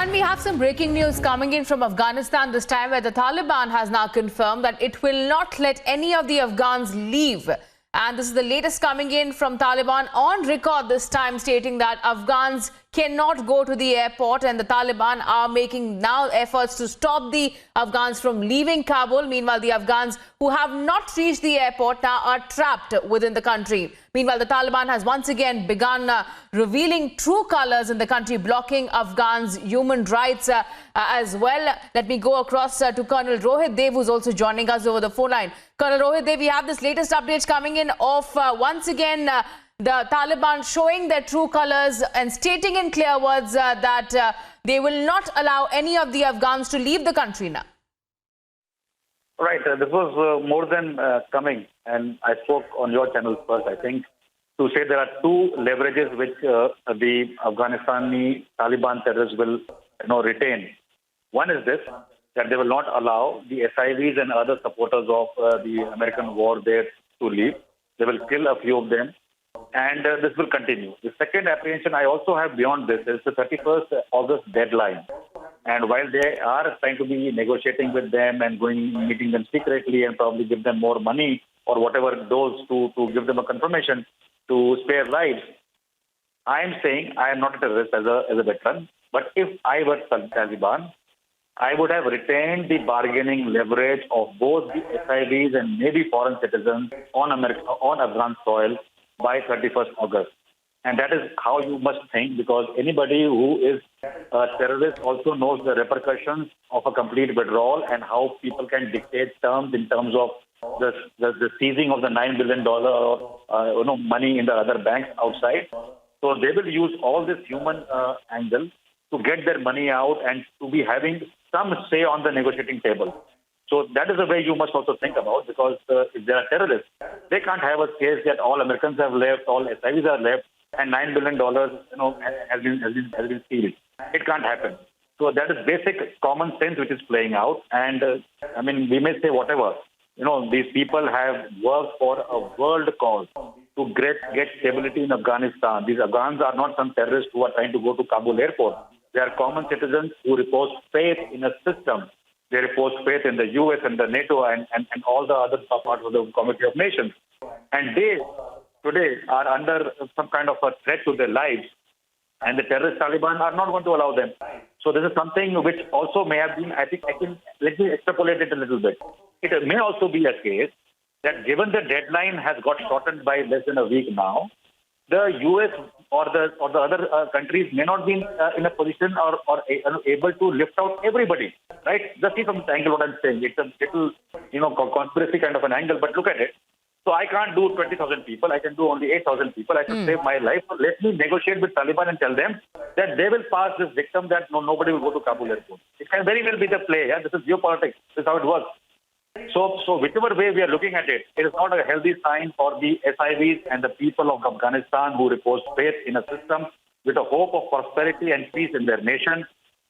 And we have some breaking news coming in from Afghanistan this time, where the Taliban has now confirmed that it will not let any of the Afghans leave. And this is the latest coming in from Taliban on record this time, stating that Afghans cannot go to the airport, and the Taliban are making now efforts to stop the Afghans from leaving Kabul. Meanwhile, the Afghans who have not reached the airport now are trapped within the country. Meanwhile, the Taliban has once again begun revealing true colors in the country, blocking Afghans' human rights as well. Let me go across to Colonel Rohit Dev, who's also joining us over the phone line. Colonel Rohit Dev, we have this latest updates coming in of once again the Taliban showing their true colors and stating in clear words that they will not allow any of the Afghans to leave the country now. Right. This was more than coming, and I spoke on your channel first, I think, to say there are two leverages which the Afghanistani Taliban terrorists will retain. One is this, that they will not allow the SIVs and other supporters of the American war there to leave. They will kill a few of them, and this will continue. The second apprehension I also have beyond this is the 31st August deadline. And while they are trying to be negotiating with them and meeting them secretly and probably give them more money or whatever those to give them a confirmation to spare lives, I am saying I am not a terrorist as a veteran, but if I were Taliban, I would have retained the bargaining leverage of both the SIVs and maybe foreign citizens on Afghan soil by 31st August. And that is how you must think, because anybody who is a terrorist also knows the repercussions of a complete withdrawal and how people can dictate terms in terms of the seizing of the $9 billion money in the other banks outside. So they will use all this human angle to get their money out and to be having some say on the negotiating table. So that is the way you must also think about, because if they are terrorists, they can't have a case that all Americans have left, all SIVs are left, and $9 billion has been sealed. It can't happen. So that is basic common sense which is playing out. And we may say whatever. These people have worked for a world cause to get stability in Afghanistan. These Afghans are not some terrorists who are trying to go to Kabul airport. They are common citizens who repose faith in a system. They repose faith in the US and the NATO and all the other parts of the Committee of Nations. And they today are under some kind of a threat to their lives. And the terrorist Taliban are not going to allow them. So this is something which also may have been, let me extrapolate it a little bit. It may also be a case that given the deadline has got shortened by less than a week now, the US or the other countries may not be in a position or able to lift out everybody, right? Just see from the angle what I'm saying. It's a little, conspiracy kind of an angle, but look at it. So I can't do 20,000 people. I can do only 8,000 people. I should save my life. So let me negotiate with Taliban and tell them that they will pass this dictum that nobody will go to Kabul airport. It can very well be the play. Yeah? This is geopolitics. This is how it works. So whichever way we are looking at it, it is not a healthy sign for the SIVs and the people of Afghanistan who repose faith in a system with a hope of prosperity and peace in their nation.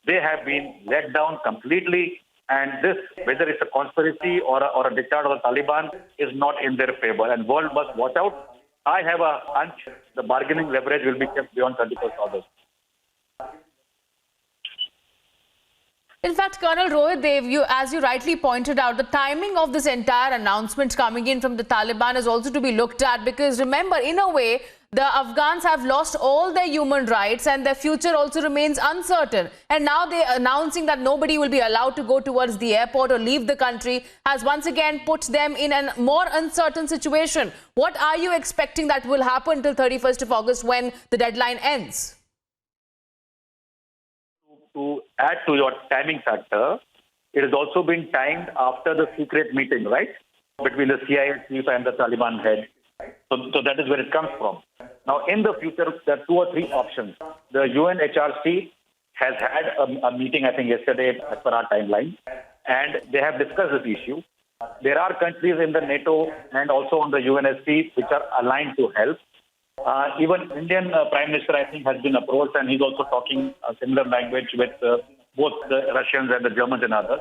They have been let down completely. And this, whether it's a conspiracy or a dictator of the Taliban, is not in their favor. And world must watch out. I have a hunch the bargaining leverage will be kept beyond 31st August. In fact, Colonel Rohit Dev, as you rightly pointed out, the timing of this entire announcement coming in from the Taliban is also to be looked at, because remember, in a way, the Afghans have lost all their human rights and their future also remains uncertain. And now they're announcing that nobody will be allowed to go towards the airport or leave the country has once again put them in a more uncertain situation. What are you expecting that will happen till 31st of August when the deadline ends? To add to your timing factor, it has also been timed after the secret meeting, right, between the CIA chief and the Taliban head. So that is where it comes from. Now, in the future, there are 2 or 3 options. The UNHRC has had a meeting, I think, yesterday as per our timeline, and they have discussed this issue. There are countries in the NATO and also on the UNSC which are aligned to help. Even Indian Prime Minister, I think, has been approached, and he's also talking a similar language with both the Russians and the Germans and others.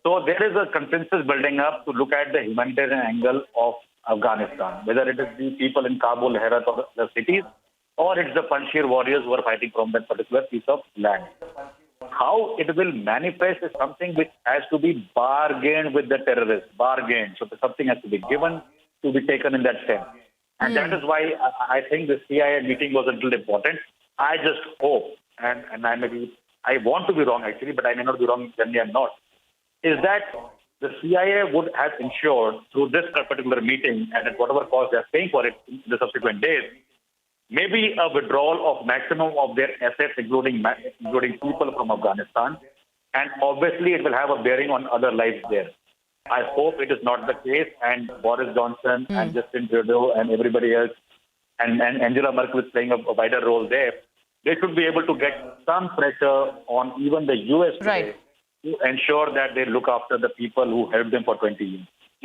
So there is a consensus building up to look at the humanitarian angle of Afghanistan, whether it is the people in Kabul, Herat, or the cities, or it's the Panjshir warriors who are fighting from that particular piece of land. how it will manifest is something which has to be bargained with the terrorists, bargained. So something has to be given to be taken in that sense. And that is why I think the CIA meeting was a little important. I just hope, and I want to be wrong actually, but I may not be wrong, generally I'm not, is that the CIA would have ensured through this particular meeting and at whatever cost they're paying for it in the subsequent days, maybe a withdrawal of maximum of their assets, including people from Afghanistan. And obviously, it will have a bearing on other lives there. I hope it is not the case. And Boris Johnson and Justin Trudeau and everybody else, and Angela Merkel is playing a wider role there. They should be able to get some pressure on even the US today to ensure that they look after the people who helped them for 20 years.